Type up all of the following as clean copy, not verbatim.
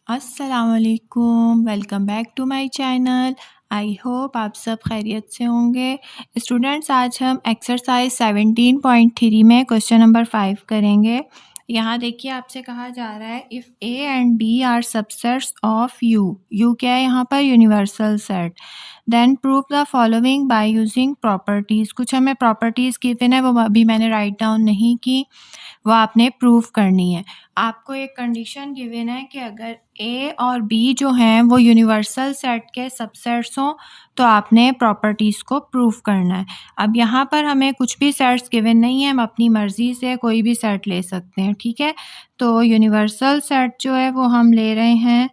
अस्सलामुअलैकुम, welcome back to my channel. I hope आप सब खैरियत से होंगे। स्टूडेंट्स, आज हम एक्सरसाइज 17.3 में क्वेश्चन नंबर 5 करेंगे। यहाँ देखिए, आपसे कहा जा रहा है if A and B are subsets of U क्या है यहाँ पर? Universal set. Then prove the following by using properties. कुछ हमें प्रॉपर्टीज़ गिवन है, वो अभी मैंने राइट डाउन नहीं की, वो आपने प्रूव करनी है। आपको एक कंडीशन गिवन है कि अगर ए और बी जो हैं वो यूनिवर्सल सेट के सबसेट्स हों तो आपने प्रॉपर्टीज़ को प्रूव करना है। अब यहाँ पर हमें कुछ भी सेट्स गिवन नहीं है, हम अपनी मर्ज़ी से कोई भी सेट ले सकते हैं, ठीक है। तो यूनिवर्सल सेट जो है वो हम ले रहे हैं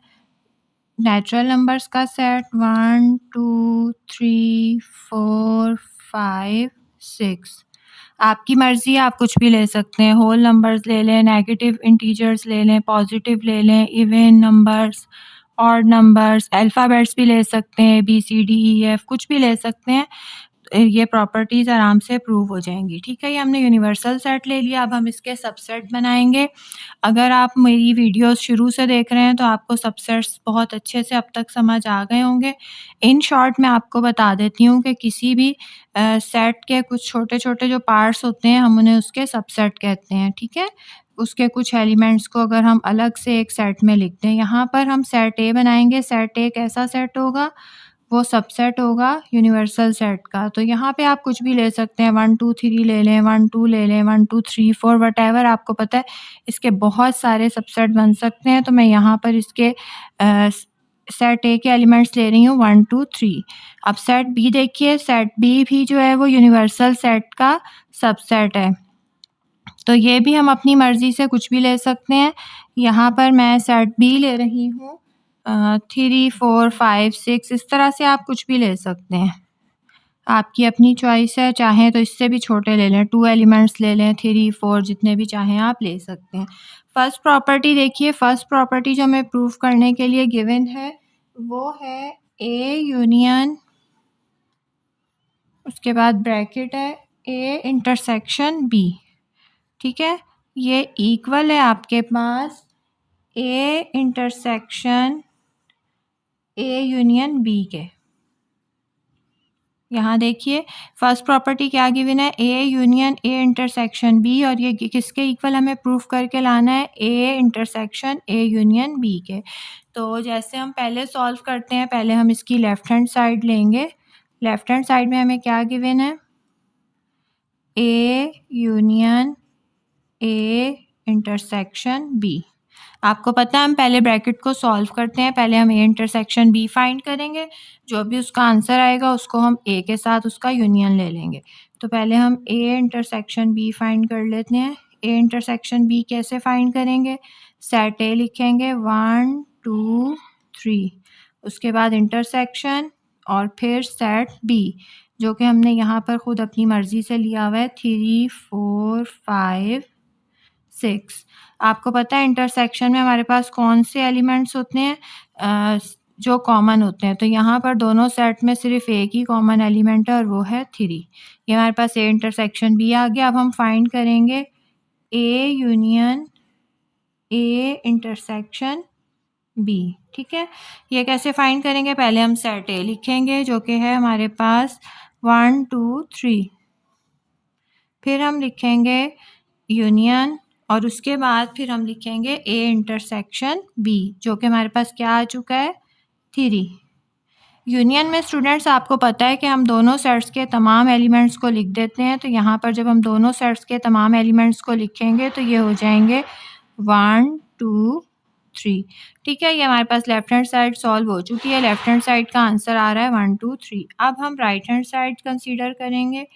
नेचुरल नंबर्स का सेट 1 2 3 4 5 6। आपकी मर्ज़ी है, आप कुछ भी ले सकते हैं, होल नंबर्स ले लें, नेगेटिव इंटीजर्स ले लें, पॉजिटिव ले लें, even numbers, odd numbers, alphabets भी ले सकते हैं, B C D E F कुछ भी ले सकते हैं। ये प्रॉपर्टीज़ आराम से प्रूव हो जाएंगी, ठीक है। ये हमने यूनिवर्सल सेट ले लिया, अब हम इसके सबसेट बनाएंगे। अगर आप मेरी वीडियोस शुरू से देख रहे हैं तो आपको सबसेट्स बहुत अच्छे से अब तक समझ आ गए होंगे। इन शॉर्ट मैं आपको बता देती हूँ कि किसी भी सेट के कुछ छोटे-छोटे जो पार्ट्स होते हैं हम उन्हें उसके सबसेट कहते हैं, ठीक है। उसके कुछ एलिमेंट्स को अगर हम अलग से एक सेट में लिखते हैं, यहाँ पर हम सेट ए बनाएंगे। सेट ए कैसा सेट होगा? वो सबसेट होगा यूनिवर्सल सेट का। तो यहाँ पे आप कुछ भी ले सकते हैं, 1 2 3 ले लें, 1 2 ले लें, 1 2 3 4 व्हाटएवर आपको पता है, इसके बहुत सारे सबसेट बन सकते हैं। तो मैं यहाँ पर इसके सेट ए के एलिमेंट्स ले रही हूँ 1 2 3। अब सेट बी देखिए, सेट बी भी जो है वो यूनिवर्सल सेट का सबसेट है। तो ये भी हम अपनी मर्ज़ी से कुछ भी ले सकते हैं। यहाँ पर मैं सेट बी ले रही हूँ 3 4 5 6, इस तरह से आप कुछ भी ले सकते हैं। आपकी अपनी चॉइस है, चाहें तो इससे भी छोटे ले लें, 2 एलिमेंट्स ले लें, 3 4 जितने भी चाहें आप ले सकते हैं। फर्स्ट प्रॉपर्टी देखिए, फर्स्ट प्रॉपर्टी जो हमें प्रूव करने के लिए गिवन है वो है ए यूनियन, उसके बाद ब्रैकेट है ए इंटरसेक्शन बी, ठीक है। ये इक्वल है आपके पास A intersection A union B के। यहाँ देखिए, फर्स्ट प्रॉपर्टी क्या गिवन है? A union A intersection B, और ये किसके इक्वल हमें प्रूफ करके लाना है? A intersection A union B के। तो जैसे हम पहले सॉल्व करते हैं, पहले हम इसकी लेफ्ट हैंड साइड लेंगे। लेफ्ट हैंड साइड में हमें क्या गिवन है? A union A intersection B. आपको पता है हम पहले ब्रैकेट को सॉल्व करते हैं, पहले हम ए इंटरसेक्शन बी फाइंड करेंगे, जो भी उसका आंसर आएगा उसको हम ए के साथ उसका यूनियन ले लेंगे। तो पहले हम ए इंटरसेक्शन बी फाइंड कर लेते हैं। ए इंटरसेक्शन बी कैसे फाइंड करेंगे? सेट ए लिखेंगे 1 2 3, उसके बाद इंटरसेक्शन और फिर सेट बी, जो कि हमने यहाँ पर खुद अपनी मर्ज़ी से लिया हुआ है 3 4 5 6। आपको पता है इंटरसेक्शन में हमारे पास कौन से एलिमेंट्स होते हैं जो कॉमन होते हैं। तो यहाँ पर दोनों सेट में सिर्फ एक ही कॉमन एलिमेंट है और वो है 3। ये हमारे पास ए इंटरसेक्शन बी आ गया। अब हम फाइंड करेंगे A union A intersection B, ठीक है। ये कैसे फाइंड करेंगे? पहले हम सेट ए लिखेंगे जो कि है हमारे पास 1 2 3, फिर हम लिखेंगे यूनियन और उसके बाद फिर हम लिखेंगे ए इंटरसेक्शन बी, जो कि हमारे पास क्या आ चुका है? 3। यूनियन में स्टूडेंट्स आपको पता है कि हम दोनों सेट्स के तमाम एलिमेंट्स को लिख देते हैं। तो यहाँ पर जब हम दोनों सेट्स के तमाम एलिमेंट्स को लिखेंगे तो ये हो जाएंगे 1 2 3, ठीक है। ये हमारे पास लेफ्ट हैंड साइड सॉल्व हो चुकी है। लेफ्ट हैंड साइड का आंसर आ रहा है 1 2 3। अब हम राइट हैंड साइड कंसीडर करेंगे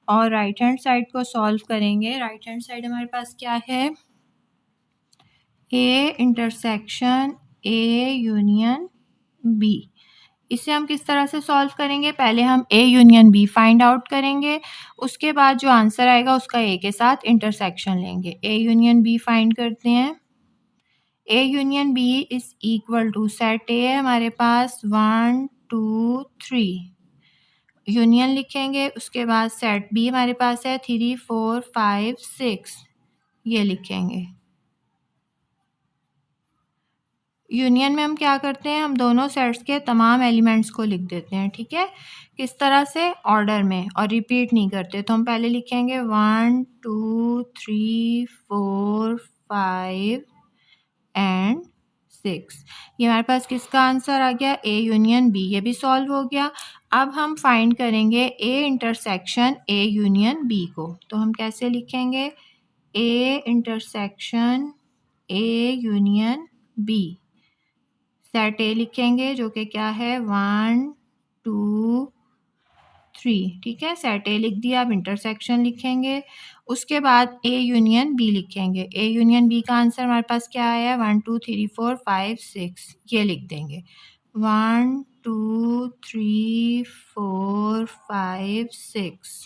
और राइट हैंड साइड को सॉल्व करेंगे। राइट हैंड साइड हमारे पास क्या है? A intersection A union B. इसे हम किस तरह से सॉल्व करेंगे? पहले हम A union B find out करेंगे, उसके बाद जो आंसर आएगा उसका ए के साथ इंटरसेक्शन लेंगे। ए यूनियन बी फाइंड करते हैं। A union B is equal to set A हमारे पास 1 2 3, यूनियन लिखेंगे, उसके बाद सेट बी हमारे पास है 3 4 5 6, ये लिखेंगे। यूनियन में हम क्या करते हैं, हम दोनों सेट्स के तमाम एलिमेंट्स को लिख देते हैं, ठीक है। किस तरह से, ऑर्डर में, और रिपीट नहीं करते। तो हम पहले लिखेंगे 1 2 3 4 5 एंड 6। ये हमारे पास किसका आंसर आ गया, ए यूनियन बी। ये भी सॉल्व हो गया। अब हम फाइंड करेंगे A intersection A union B को। तो हम कैसे लिखेंगे, A intersection A union B. Set A लिखेंगे जो कि क्या है 1 2 3, ठीक है। सेट ए लिख दिया। अब इंटरसेक्शन लिखेंगे, उसके बाद ए यूनियन बी लिखेंगे। ए यूनियन बी का आंसर हमारे पास क्या आया, 1 2 3 4 5 6, ये लिख देंगे। 1 2 3 4 5 6।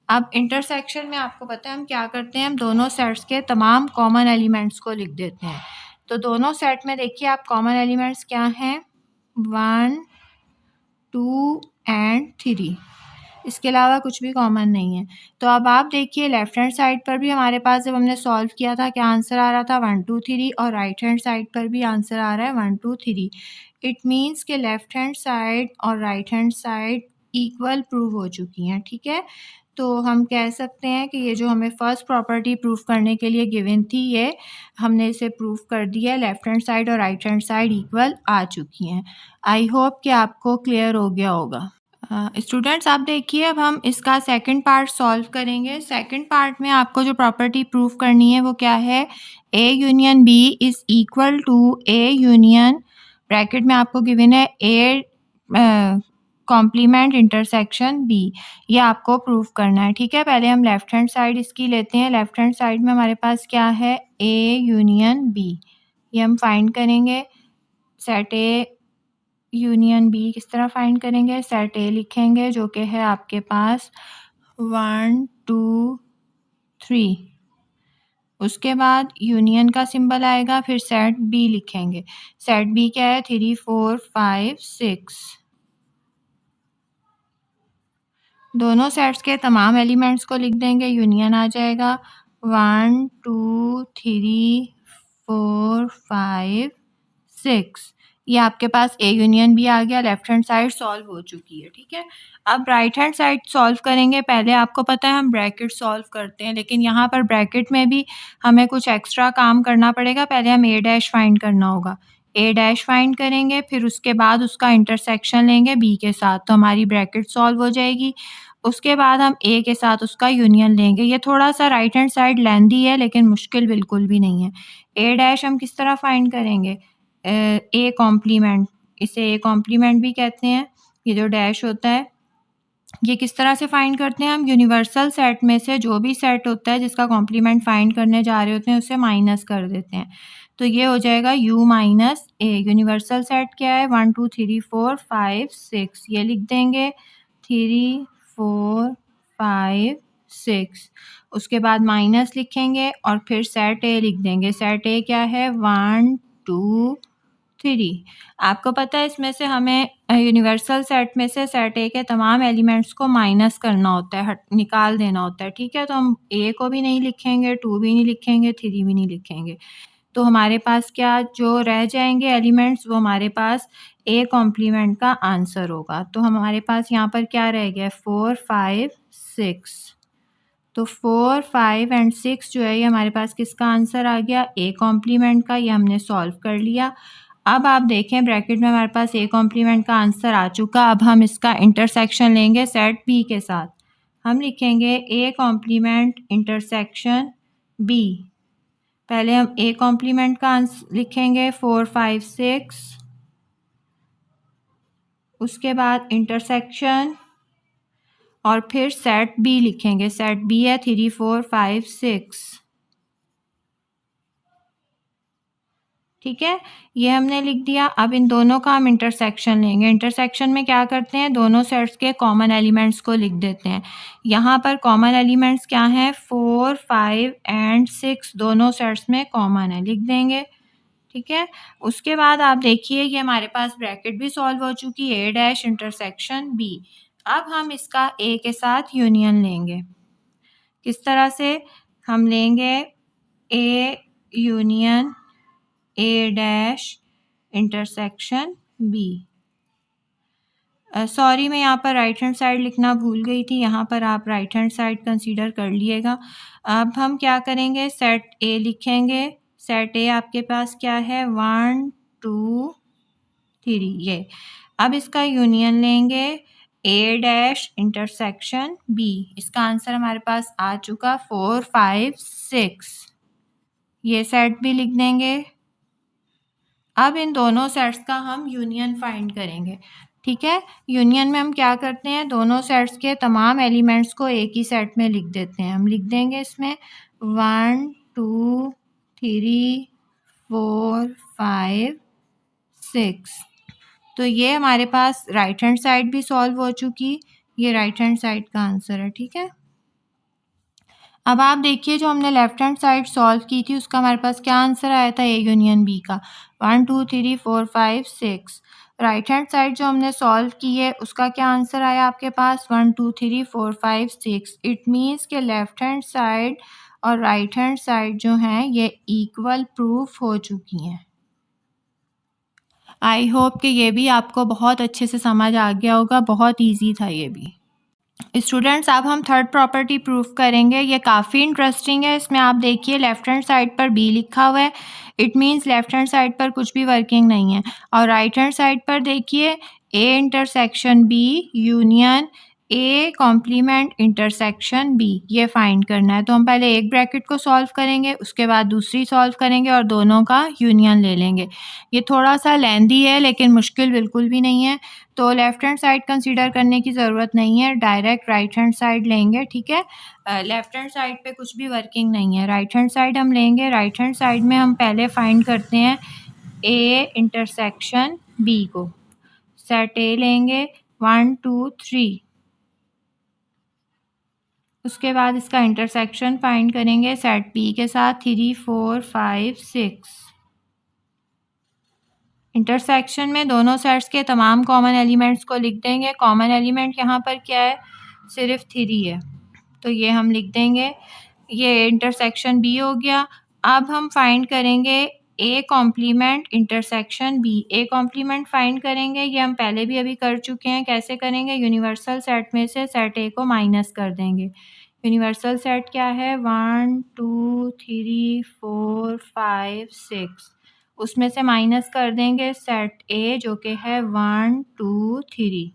अब इंटरसेक्शन में आपको पता है हम क्या करते हैं, हम दोनों सेट्स के तमाम कॉमन एलिमेंट्स को लिख देते हैं। तो दोनों सेट में देखिए आप कॉमन एलिमेंट्स क्या हैं, 1 2 एंड 3। इसके अलावा कुछ भी कॉमन नहीं है। तो अब आप देखिए लेफ्ट हैंड साइड पर भी हमारे पास जब हमने सॉल्व किया था क्या आंसर आ रहा था, 1 2 3, और राइट हैंड साइड पर भी आंसर आ रहा है 1 2 3। इट मीन्स कि लेफ्ट हैंड साइड और right hand side equal prove हो चुकी हैं, ठीक है। तो हम कह सकते हैं कि ये जो हमें फर्स्ट प्रॉपर्टी प्रूफ करने के लिए गिवन थी, ये हमने इसे प्रूफ कर दिया है। लेफ्ट हैंड साइड और राइट हैंड साइड इक्वल आ चुकी हैं। आई होप कि आपको क्लियर हो गया होगा। स्टूडेंट्स आप देखिए अब हम इसका सेकंड पार्ट सॉल्व करेंगे। सेकंड पार्ट में आपको जो प्रॉपर्टी प्रूफ करनी है वो क्या है, A union B is equal to A union, bracket में आपको गिवन है ए कॉम्प्लीमेंट इंटरसेक्शन बी। ये आपको प्रूफ करना है, ठीक है। पहले हम लेफ्ट हैंड साइड इसकी लेते हैं। लेफ्ट हैंड साइड में हमारे पास क्या है, ए यूनियन बी। ये हम फाइंड करेंगे। सेट ए यूनियन बी किस तरह फाइंड करेंगे, सेट ए लिखेंगे जो कि है आपके पास 1 2 3, उसके बाद यूनियन का सिंबल आएगा, फिर सेट बी लिखेंगे। सेट बी क्या है, 3 4 5 6। दोनों सेट्स के तमाम एलिमेंट्स को लिख देंगे, यूनियन आ जाएगा 1 2 3 4 5 6। ये आपके पास ए यूनियन भी आ गया। लेफ्ट हैंड साइड सॉल्व हो चुकी है, ठीक है। अब राइट हैंड साइड सॉल्व करेंगे। पहले आपको पता है हम ब्रैकेट सॉल्व करते हैं, लेकिन यहाँ पर ब्रैकेट में भी हमें कुछ एक्स्ट्रा काम करना पड़ेगा। पहले हम ए डैश फाइंड करना होगा। ए डैश फाइंड करेंगे, फिर उसके बाद उसका इंटरसेक्शन लेंगे बी के साथ, तो हमारी ब्रैकेट सॉल्व हो जाएगी। उसके बाद हम ए के साथ उसका यूनियन लेंगे। ये थोड़ा सा राइट हैंड साइड लेंदी है, लेकिन मुश्किल बिल्कुल भी नहीं है। ए डैश हम किस तरह फाइंड करेंगे, ए कॉम्प्लीमेंट, इसे ए कॉम्प्लीमेंट भी कहते हैं। ये जो डैश होता है ये किस तरह से फाइंड करते हैं, हम यूनिवर्सल सेट में से जो भी सेट होता है जिसका कॉम्प्लीमेंट फाइंड करने जा रहे होते हैं उसे माइनस कर देते हैं। तो ये हो जाएगा u माइनस ए। यूनिवर्सल सेट क्या है, 1 2 3 4 5 6, ये लिख देंगे 3 4 5 6। उसके बाद माइनस लिखेंगे और फिर सेट ए लिख देंगे। सेट ए क्या है, 1 2 3। आपको पता है इसमें से हमें यूनिवर्सल सेट में से सेट ए के तमाम एलिमेंट्स को माइनस करना होता है, हट निकाल देना होता है, ठीक है। तो हम ए को भी नहीं लिखेंगे, 2 भी नहीं लिखेंगे, 3 भी नहीं लिखेंगे। तो हमारे पास क्या जो रह जाएंगे एलिमेंट्स, वो हमारे पास ए कॉम्प्लीमेंट का आंसर होगा। तो हमारे पास यहाँ पर क्या रह गया, 4 5 6। तो 4 5 एंड 6 जो है ये हमारे पास किसका आंसर आ गया, ए कॉम्प्लीमेंट का। ये हमने सॉल्व कर लिया। अब आप देखें ब्रैकेट में हमारे पास ए कॉम्प्लीमेंट का आंसर आ चुका। अब हम इसका इंटरसेक्शन लेंगे सेट बी के साथ। हम लिखेंगे ए कॉम्प्लीमेंट इंटरसेक्शन बी। पहले हम ए कॉम्प्लीमेंट का आंसर लिखेंगे 4 5 6, उसके बाद इंटरसेक्शन और फिर सेट बी लिखेंगे। सेट बी है 3 4 5 6, ठीक है। ये हमने लिख दिया। अब इन दोनों का हम इंटरसेक्शन लेंगे। इंटरसेक्शन में क्या करते हैं, दोनों सेट्स के कॉमन एलिमेंट्स को लिख देते हैं। यहाँ पर कॉमन एलिमेंट्स क्या हैं, 4 5 एंड 6 दोनों सेट्स में कॉमन है, लिख देंगे, ठीक है। उसके बाद आप देखिए ये हमारे पास ब्रैकेट भी सॉल्व हो चुकी है, ए डैश इंटरसेक्शन बी। अब हम इसका ए के साथ यूनियन लेंगे। किस तरह से, हम लेंगे A union A dash intersection B. Sorry मैं यहाँ पर राइट हैंड साइड लिखना भूल गई थी, यहाँ पर आप राइट हैंड साइड कंसीडर कर लिएगा। अब हम क्या करेंगे, सेट ए लिखेंगे। सेट ए आपके पास क्या है, 1 2 3 ये। अब इसका यूनियन लेंगे, ए डैश इंटरसेक्शन बी। इसका आंसर हमारे पास आ चुका 4 5 6। ये सेट भी लिख देंगे। अब इन दोनों सेट्स का हम यूनियन फाइंड करेंगे। ठीक है, यूनियन में हम क्या करते हैं, दोनों सेट्स के तमाम एलिमेंट्स को एक ही सेट में लिख देते हैं। हम लिख देंगे इसमें 1 2 3 4 5 6। तो ये हमारे पास राइट हैंड साइड भी सॉल्व हो चुकी, ये राइट हैंड साइड का आंसर है। ठीक है, अब आप देखिए जो हमने लेफ्ट हैंड साइड सॉल्व की थी उसका हमारे पास क्या आंसर आया था, ए यूनियन बी का 1 2 3 4 5 6। राइट हैंड साइड जो हमने सॉल्व की है उसका क्या आंसर आया आपके पास, 1 2 3 4 5 6। इट मीन्स के लेफ्ट हैंड साइड और राइट हैंड साइड जो हैं ये इक्वल प्रूफ हो चुकी हैं। आई होप कि ये भी आपको बहुत अच्छे से समझ आ गया होगा, बहुत ईजी था ये भी। स्टूडेंट्स अब हम थर्ड प्रॉपर्टी प्रूफ करेंगे, ये काफ़ी इंटरेस्टिंग है। इसमें आप देखिए लेफ्ट हैंड साइड पर बी लिखा हुआ है, it means left hand side पर कुछ भी वर्किंग नहीं है। और राइट हैंड साइड पर देखिए A intersection B union A complement intersection B, ये फाइंड करना है। तो हम पहले एक ब्रैकेट को सॉल्व करेंगे, उसके बाद दूसरी सॉल्व करेंगे और दोनों का यूनियन ले लेंगे। ये थोड़ा सा लेंदी है लेकिन मुश्किल बिल्कुल भी नहीं है। तो लेफ्ट हैंड साइड कंसीडर करने की ज़रूरत नहीं है, डायरेक्ट राइट हैंड साइड लेंगे। ठीक है, लेफ्ट हैंड साइड पे कुछ भी वर्किंग नहीं है, राइट हैंड साइड हम लेंगे। राइट हैंड साइड में हम पहले फाइंड करते हैं ए इंटरसेक्शन बी को। सेट ए लेंगे 1 2 3, उसके बाद इसका इंटरसेक्शन फाइंड करेंगे सेट बी के साथ 3 4 5 6। इंटरसेक्शन में दोनों सेट्स के तमाम कॉमन एलिमेंट्स को लिख देंगे। कॉमन एलिमेंट यहाँ पर क्या है, सिर्फ 3 है, तो ये हम लिख देंगे। ये इंटरसेक्शन बी हो गया। अब हम फाइंड करेंगे A complement intersection B. A complement find करेंगे, ये हम पहले भी अभी कर चुके हैं। कैसे करेंगे, यूनिवर्सल सेट में से सेट ए को माइनस कर देंगे। यूनिवर्सल सेट क्या है, 1 2 3 4 5 6, उसमें से माइनस कर देंगे सेट ए जो कि है 1 2 3।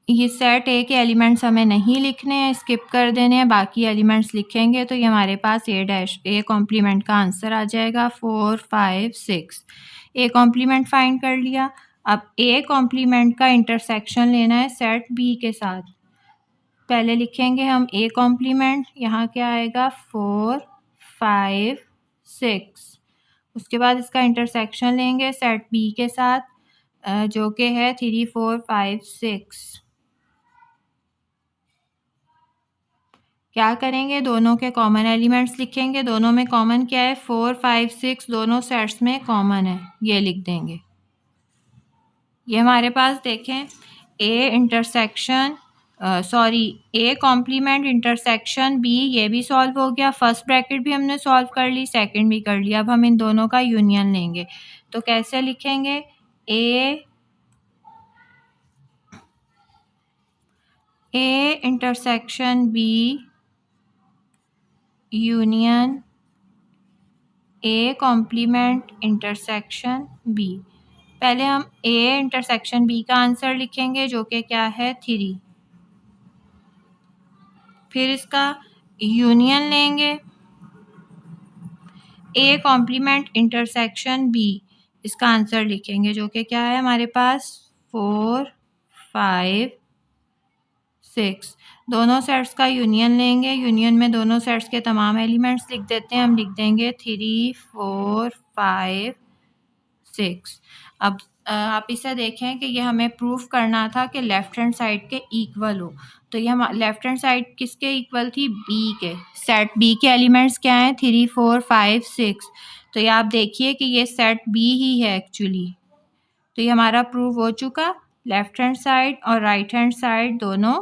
ये सेट ए के एलिमेंट्स हमें नहीं लिखने हैं, स्किप कर देने हैं, बाकी एलिमेंट्स लिखेंगे। तो ये हमारे पास ए डैश ए कॉम्प्लीमेंट का आंसर आ जाएगा 4 5 6। ए कॉम्प्लीमेंट फाइंड कर लिया। अब ए कॉम्प्लीमेंट का इंटरसेक्शन लेना है सेट बी के साथ। पहले लिखेंगे हम ए कॉम्प्लीमेंट, यहाँ क्या आएगा 4 5 6। उसके बाद इसका इंटरसेक्शन लेंगे सेट बी के साथ जो कि है 3 4 5 6। क्या करेंगे, दोनों के कॉमन एलिमेंट्स लिखेंगे। दोनों में कॉमन क्या है, 4 5 6 दोनों सेट्स में कॉमन है, ये लिख देंगे। ये हमारे पास देखें A intersection A complement intersection B, ये भी सॉल्व हो गया। फर्स्ट ब्रैकेट भी हमने सॉल्व कर ली, सेकंड भी कर लिया। अब हम इन दोनों का यूनियन लेंगे, तो कैसे लिखेंगे, A intersection B union A complement intersection B. पहले हम ए इंटरसेक्शन बी का आंसर लिखेंगे जो कि क्या है 3, फिर इसका यूनियन लेंगे ए कॉम्प्लीमेंट इंटरसेक्शन बी, इसका आंसर लिखेंगे जो कि क्या है हमारे पास 4 5 6। दोनों सेट्स का यूनियन लेंगे, यूनियन में दोनों सेट्स के तमाम एलिमेंट्स लिख देते हैं। हम लिख देंगे 3 4 5 6। अब आप इसे देखें कि ये हमें प्रूफ करना था कि लेफ्ट हैंड साइड के इक्वल हो। तो ये हम लेफ्ट हैंड साइड किसके इक्वल थी, बी के। सेट बी के एलिमेंट्स क्या हैं, 3 4 5 6। तो ये आप देखिए कि ये सेट बी ही है एक्चुअली। तो ये हमारा प्रूफ हो चुका, लेफ्ट हैंड साइड और राइट हैंड साइड दोनों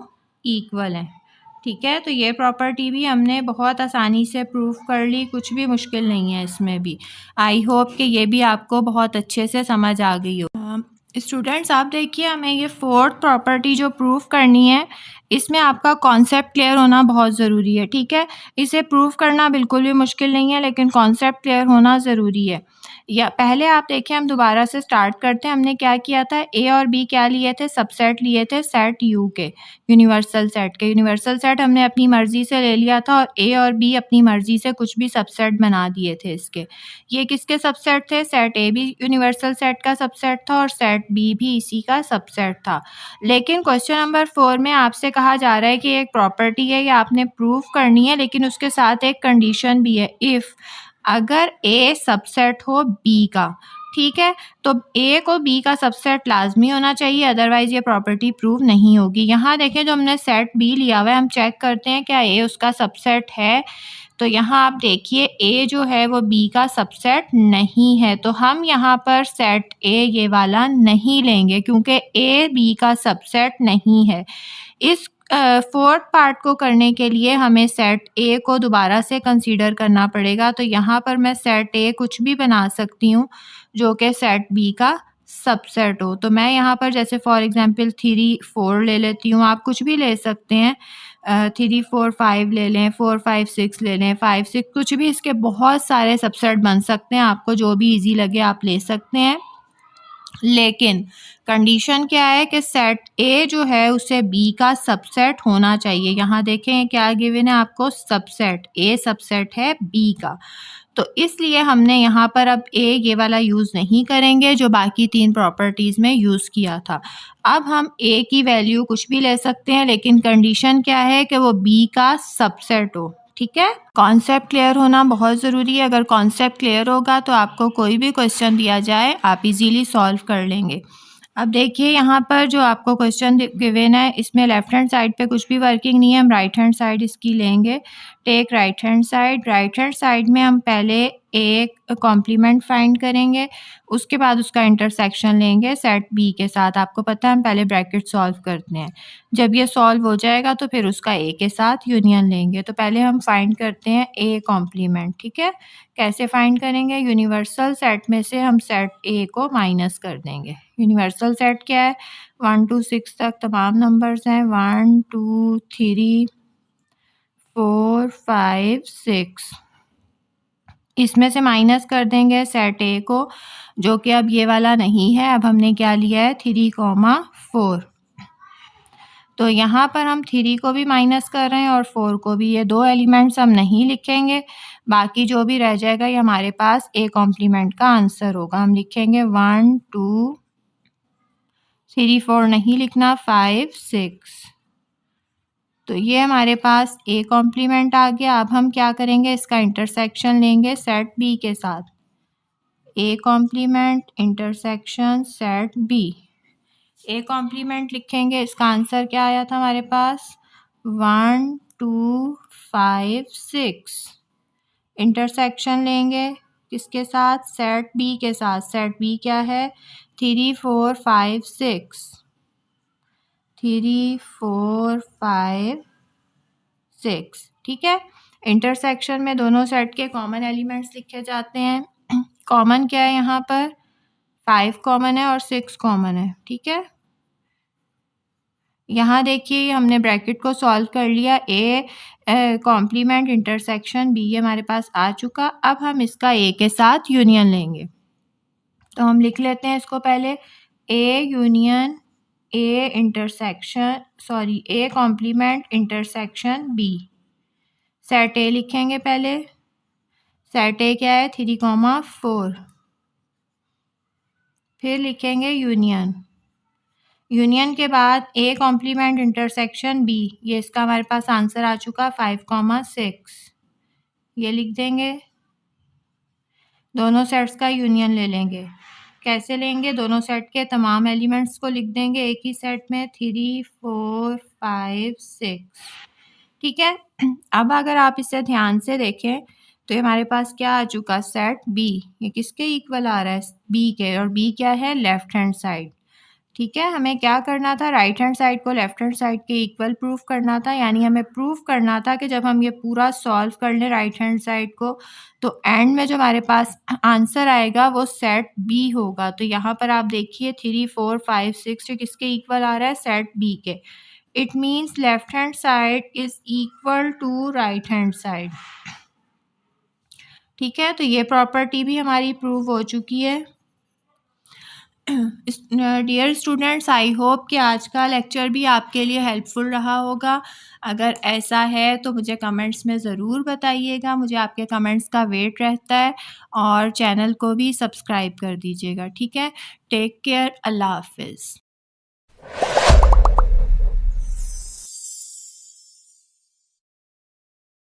इक्वल हैं। ठीक है, तो ये प्रॉपर्टी भी हमने बहुत आसानी से प्रूव कर ली, कुछ भी मुश्किल नहीं है इसमें भी। आई होप कि ये भी आपको बहुत अच्छे से समझ आ गई हो। स्टूडेंट्स आप देखिए, हमें ये फोर्थ प्रॉपर्टी जो प्रूव करनी है, इसमें आपका कॉन्सेप्ट क्लियर होना बहुत ज़रूरी है। ठीक है, इसे प्रूव करना बिल्कुल भी मुश्किल नहीं है, लेकिन कॉन्सेप्ट क्लियर होना ज़रूरी है। या पहले आप देखिए, हम दोबारा से स्टार्ट करते हैं। हमने क्या किया था, ए और बी क्या लिए थे, सबसेट लिए थे सेट यू के, यूनिवर्सल सेट के। यूनिवर्सल सेट हमने अपनी मर्ज़ी से ले लिया था और ए और बी अपनी मर्ज़ी से कुछ भी सबसेट बना दिए थे इसके। ये किसके सबसेट थे, सेट ए भी यूनिवर्सल सेट का सबसेट था और सेट बी भी इसी का सबसेट था। लेकिन क्वेश्चन नंबर 4 में आपसे कहा जा रहा है कि एक प्रॉपर्टी है, ये आपने प्रूव करनी है, लेकिन उसके साथ एक कंडीशन भी है, इफ़ अगर ए सबसेट हो बी का। ठीक है, तो ए को बी का सबसेट लाजमी होना चाहिए, अदरवाइज ये प्रॉपर्टी प्रूव नहीं होगी। यहाँ देखें, जो हमने सेट बी लिया हुआ है, हम चेक करते हैं क्या ए उसका सबसेट है। तो यहाँ आप देखिए, ए जो है वो बी का सबसेट नहीं है, तो हम यहाँ पर सेट ए ये वाला नहीं लेंगे, क्योंकि ए बी का सबसेट नहीं है। इस फोर्थ पार्ट को करने के लिए हमें सेट ए को दोबारा से कंसीडर करना पड़ेगा। तो यहाँ पर मैं सेट ए कुछ भी बना सकती हूँ जो कि सेट बी का सबसेट हो। तो मैं यहाँ पर जैसे फॉर एग्जांपल 3 4 ले लेती हूँ, आप कुछ भी ले सकते हैं। 3 4 5 ले लें, 4 5 6 ले लें, 5 6 कुछ भी, इसके बहुत सारे सबसेट बन सकते हैं, आपको जो भी ईजी लगे आप ले सकते हैं। लेकिन कंडीशन क्या है कि सेट ए जो है उसे बी का सबसेट होना चाहिए। यहाँ देखें क्या गिवन है आपको, सबसेट, ए सबसेट है बी का। तो इसलिए हमने यहाँ पर अब ए ये वाला यूज़ नहीं करेंगे जो बाकी 3 प्रॉपर्टीज़ में यूज़ किया था। अब हम ए की वैल्यू कुछ भी ले सकते हैं, लेकिन कंडीशन क्या है कि वो बी का सबसेट हो। ठीक है, कॉन्सेप्ट क्लियर होना बहुत ज़रूरी है। अगर कॉन्सेप्ट क्लियर होगा तो आपको कोई भी क्वेश्चन दिया जाए आप इजीली सॉल्व कर लेंगे। अब देखिए, यहाँ पर जो आपको क्वेश्चन गिवन है, इसमें लेफ्ट हैंड साइड पे कुछ भी वर्किंग नहीं है, हम राइट हैंड साइड इसकी लेंगे। टेक राइट हैंड साइड में हम पहले एक कॉम्प्लीमेंट फाइंड करेंगे, उसके बाद उसका इंटरसेक्शन लेंगे सेट बी के साथ। आपको पता है हम पहले ब्रैकेट सॉल्व करते हैं, जब ये सॉल्व हो जाएगा तो फिर उसका ए के साथ यूनियन लेंगे। तो पहले हम फाइंड करते हैं ए कॉम्प्लीमेंट। ठीक है, कैसे फाइंड करेंगे, यूनिवर्सल सेट में से हम सेट ए को माइनस कर देंगे। यूनिवर्सल सेट क्या है, 1 to 6 तक तमाम नंबर्स हैं, 1 2 3 4 5 6, इसमें से माइनस कर देंगे सेट ए को, जो कि अब ये वाला नहीं है। अब हमने क्या लिया है, 3,4। तो यहाँ पर हम 3 को भी माइनस कर रहे हैं और 4 को भी। ये 2 एलिमेंट्स हम नहीं लिखेंगे, बाकी जो भी रह जाएगा ये हमारे पास ए कॉम्प्लीमेंट का आंसर होगा। हम लिखेंगे 1 2 3 4 नहीं लिखना, 5 6। तो ये हमारे पास ए कॉम्प्लीमेंट आ गया। अब हम क्या करेंगे, इसका इंटरसेक्शन लेंगे सेट बी के साथ। A complement intersection set B, A complement लिखेंगे, इसका आंसर क्या आया था हमारे पास, 1 2 5 6। इंटरसेक्शन लेंगे किसके साथ, सेट बी के साथ। सेट बी क्या है, 3 4 5 6, 3 4 5 6। ठीक है, इंटरसेक्शन में दोनों सेट के कॉमन एलिमेंट्स लिखे जाते हैं। कॉमन क्या है यहाँ पर, 5 कॉमन है और 6 कॉमन है। ठीक है, यहाँ देखिए हमने ब्रैकेट को सॉल्व कर लिया, ए कॉम्प्लीमेंट इंटरसेक्शन बी, ये हमारे पास आ चुका। अब हम इसका ए के साथ यूनियन लेंगे, तो हम लिख लेते हैं इसको पहले, A union A intersection sorry A complement intersection B. Set A लिखेंगे पहले, सेट ए क्या है, 3,4। फिर लिखेंगे यूनियन, यूनियन के बाद ए कॉम्प्लीमेंट इंटरसेक्शन बी, ये इसका हमारे पास आंसर आ चुका 5,6। ये लिख देंगे, दोनों सेट्स का यूनियन ले लेंगे। कैसे लेंगे, दोनों सेट के तमाम एलिमेंट्स को लिख देंगे एक ही सेट में, 3 4 5 6। ठीक है, अब अगर आप इसे ध्यान से देखें तो ये हमारे पास क्या आ चुका, सेट बी, ये किसके इक्वल आ रहा है, बी के, और बी क्या है, लेफ्ट हैंड साइड। ठीक है, हमें क्या करना था, राइट हैंड साइड को लेफ्ट हैंड साइड के इक्वल प्रूफ करना था, यानी हमें प्रूफ करना था कि जब हम ये पूरा सॉल्व कर लें राइट हैंड साइड को, तो एंड में जो हमारे पास आंसर आएगा वो सेट बी होगा। तो यहाँ पर आप देखिए 3, 4, 5, 6 ये किसके इक्वल आ रहा है, सेट बी के। It means left hand side is equal to right hand side. ठीक है, तो ये प्रॉपर्टी भी हमारी प्रूव हो चुकी है। डियर स्टूडेंट्स, आई होप कि आज का लेक्चर भी आपके लिए हेल्पफुल रहा होगा। अगर ऐसा है तो मुझे कमेंट्स में ज़रूर बताइएगा, मुझे आपके कमेंट्स का वेट रहता है। और चैनल को भी सब्सक्राइब कर दीजिएगा। ठीक है, टेक केयर, अल्लाह हाफिज़।